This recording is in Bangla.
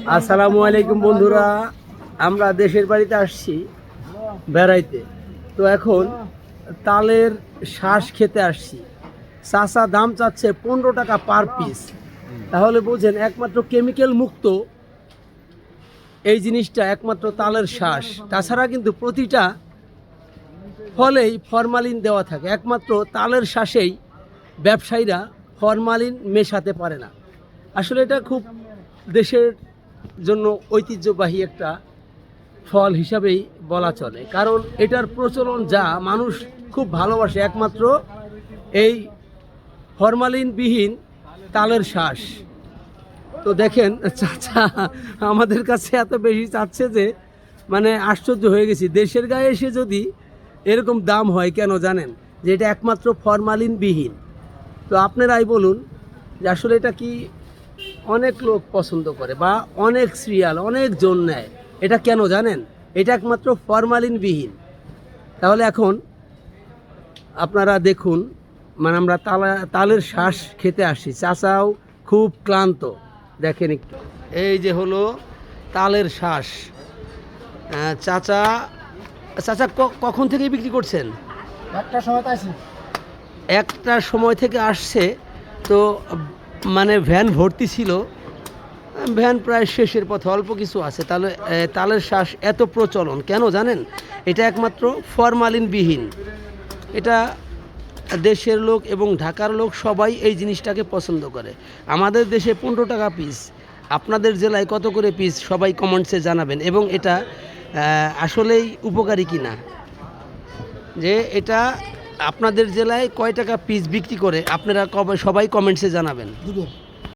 আসসালামু আলাইকুম বন্ধুরা, আমরা দেশের বাড়িতে আসছি বেড়াইতে। তো এখন তালের শ্বাস খেতে আসছি। চাচা দাম চাচ্ছে 15 টাকা পার পিস। তাহলে বোঝেন একমাত্র কেমিক্যাল মুক্ত এই জিনিসটা একমাত্র তালের শ্বাস। তাছাড়া কিন্তু প্রতিটা ফলেই ফরমালিন দেওয়া থাকে, একমাত্র তালের শ্বাসেই ব্যবসায়ীরা ফরমালিন মেশাতে পারে না। আসলে এটা খুব দেশের জন্য ঐতিহ্যবাহী একটা ফল হিসাবেই বলা চলে, কারণ এটার প্রচলন যা মানুষ খুব ভালোবাসে একমাত্র এই ফরমালিনবিহীন তালের শ্বাস। তো দেখেন চাচা আমাদের কাছে এত বেশি চাচ্ছে যে মানে আশ্চর্য হয়ে গেছি। দেশের গায়ে এসে যদি এরকম দাম হয় কেন জানেন? যে এটা একমাত্র ফরমালিনবিহীন। তো আপনারাই বলুন যে আসলে এটা কি অনেক লোক পছন্দ করে বা অনেক সিরিয়াল অনেক জন নেয়, এটা কেন জানেন? এটা একমাত্র ফরমালিনবিহীন। তাহলে এখন আপনারা দেখুন, মানে আমরা তালের শ্বাস খেতে আসি। চাচাও খুব ক্লান্ত, দেখেন একটু। এই যে হলো তালের শ্বাস। চাচা চাচা কখন থেকে বিক্রি করছেন? একটার সময় থেকে আসছে। তো মানে ভ্যান ভর্তি ছিল, ভ্যান প্রায় শেষের পথে, অল্প কিছু আছে। তাহলে তালের শ্বাস এত প্রচলন কেন জানেন? এটা একমাত্র ফরমালিনবিহীন। এটা দেশের লোক এবং ঢাকার লোক সবাই এই জিনিসটাকে পছন্দ করে। আমাদের দেশে 15 টাকা পিস, আপনাদের জেলায় কত করে পিস সবাই কমেন্টসে জানাবেন, এবং এটা আসলেই উপকারী কিনা, যে এটা আপনাদের জেলায় কয় টাকা পিস বিক্রি করে আপনারা সবাই কমেন্টসে জানাবেন।